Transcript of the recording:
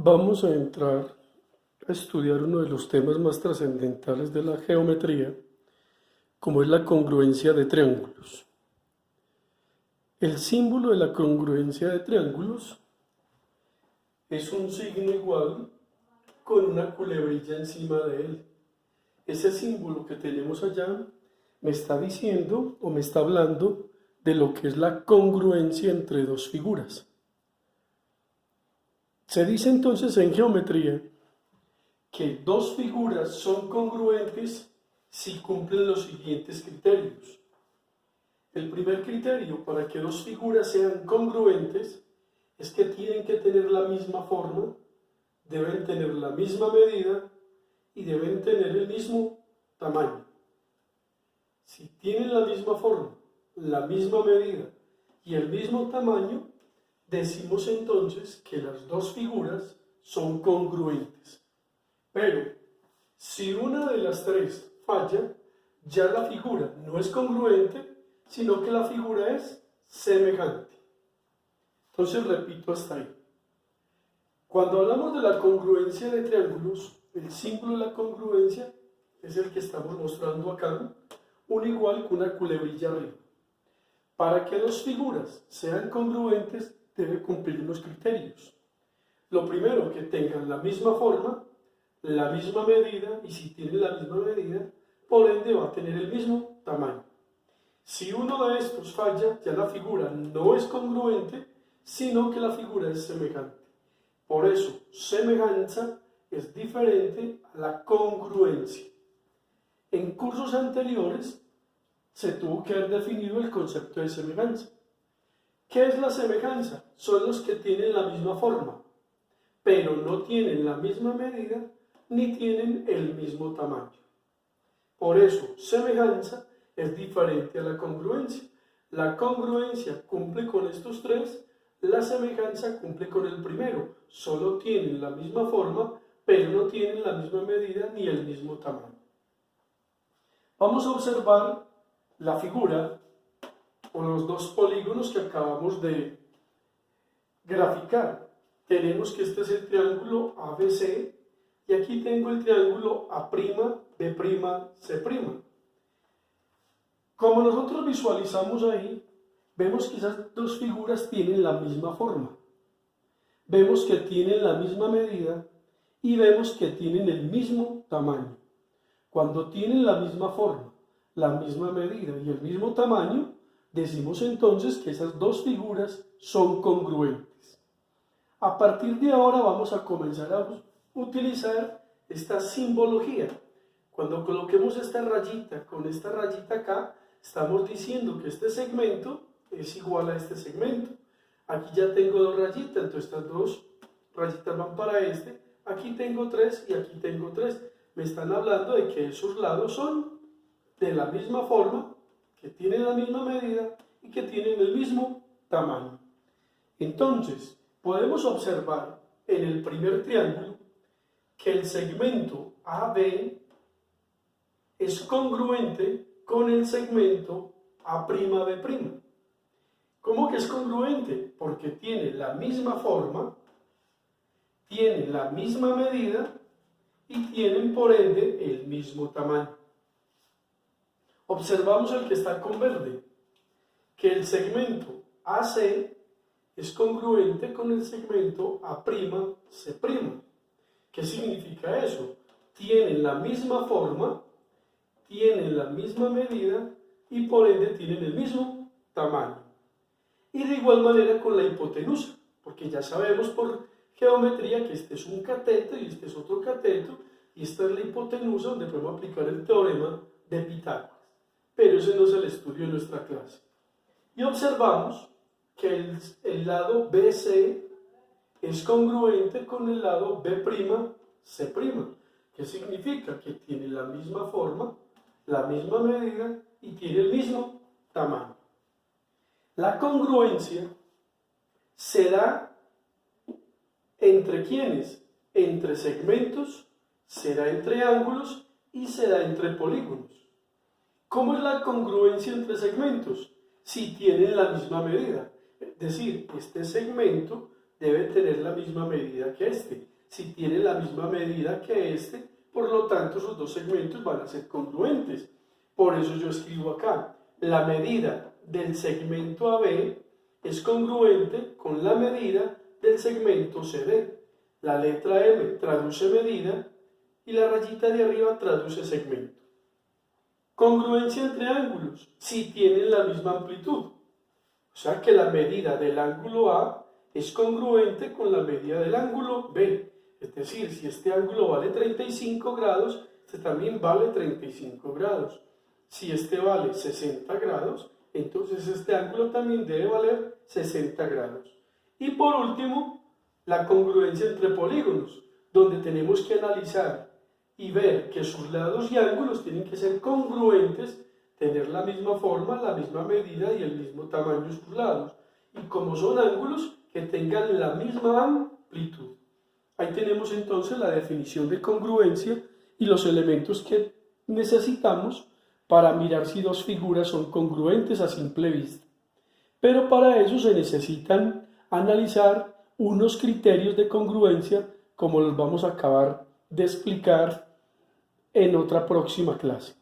Vamos a entrar a estudiar uno de los temas más trascendentales de la geometría, como es la congruencia de triángulos. El símbolo de la congruencia de triángulos es un signo igual con una culebrilla encima de él. Ese símbolo que tenemos allá me está diciendo o me está hablando de lo que es la congruencia entre dos figuras. Se dice entonces en geometría que dos figuras son congruentes si cumplen los siguientes criterios. El primer criterio para que dos figuras sean congruentes es que tienen que tener la misma forma, deben tener la misma medida y deben tener el mismo tamaño. Si tienen la misma forma, la misma medida y el mismo tamaño, decimos entonces que las dos figuras son congruentes. Pero si una de las tres falla, ya la figura no es congruente, sino que la figura es semejante. Entonces repito hasta ahí. Cuando hablamos de la congruencia de triángulos, el símbolo de la congruencia es el que estamos mostrando acá, un igual con una culebrilla arriba. Para que dos figuras sean congruentes, debe cumplir unos criterios. Lo primero, que tengan la misma forma, la misma medida, y si tienen la misma medida, por ende va a tener el mismo tamaño. Si uno de estos falla, ya la figura no es congruente, sino que la figura es semejante. Por eso, semejanza es diferente a la congruencia. En cursos anteriores se tuvo que haber definido el concepto de semejanza. ¿Qué es la semejanza? Son los que tienen la misma forma, pero no tienen la misma medida ni tienen el mismo tamaño. Por eso, semejanza es diferente a la congruencia. La congruencia cumple con estos tres, la semejanza cumple con el primero. Solo tienen la misma forma, pero no tienen la misma medida ni el mismo tamaño. Vamos a observar la figura o los dos polígonos que acabamos de graficar. Tenemos que este es el triángulo ABC y aquí tengo el triángulo A'B', C'. Como nosotros visualizamos ahí, vemos que esas dos figuras tienen la misma forma. Vemos que tienen la misma medida y vemos que tienen el mismo tamaño. Cuando tienen la misma forma, la misma medida y el mismo tamaño, decimos entonces que esas dos figuras son congruentes. A partir de ahora vamos a comenzar a utilizar esta simbología. Cuando coloquemos esta rayita con esta rayita acá, estamos diciendo que este segmento es igual a este segmento. Aquí ya tengo dos rayitas, entonces estas dos rayitas van para este. Aquí tengo tres y aquí tengo tres. Me están hablando de que esos lados son de la misma forma, que tienen la misma medida y que tienen el mismo tamaño. Entonces, podemos observar en el primer triángulo que el segmento AB es congruente con el segmento A'B'. ¿Cómo que es congruente? Porque tiene la misma forma, tiene la misma medida y tienen por ende el mismo tamaño. Observamos el que está con verde, que el segmento AC es congruente con el segmento A'C'. ¿Qué significa eso? Tienen la misma forma, tienen la misma medida y por ende tienen el mismo tamaño. Y de igual manera con la hipotenusa, porque ya sabemos por geometría que este es un cateto y este es otro cateto, y esta es la hipotenusa donde podemos aplicar el teorema de Pitágoras. Pero ese no es el estudio de nuestra clase. Y observamos que el lado BC es congruente con el lado B'C'. ¿Qué significa? Que tiene la misma forma, la misma medida y tiene el mismo tamaño. La congruencia se da entre ¿quiénes? Entre segmentos, se da entre ángulos y se da entre polígonos. ¿Cómo es la congruencia entre segmentos? Si tienen la misma medida. Es decir, este segmento debe tener la misma medida que este. si tiene la misma medida que este, por lo tanto sus dos segmentos van a ser congruentes. Por eso yo escribo acá, la medida del segmento AB es congruente con la medida del segmento CD. La letra M traduce medida y la rayita de arriba traduce segmento. Congruencia entre ángulos, si tienen la misma amplitud. O sea que la medida del ángulo A es congruente con la medida del ángulo B. Es decir, si este ángulo vale 35 grados, este también vale 35 grados. Si este vale 60 grados, entonces este ángulo también debe valer 60 grados. Y por último, la congruencia entre polígonos, donde tenemos que analizar y ver que sus lados y ángulos tienen que ser congruentes, tener la misma forma, la misma medida y el mismo tamaño de sus lados. Y como son ángulos, que tengan la misma amplitud. Ahí tenemos entonces la definición de congruencia y los elementos que necesitamos para mirar si dos figuras son congruentes a simple vista. Pero para eso se necesitan analizar unos criterios de congruencia como los vamos a acabar de explicar en otra próxima clase.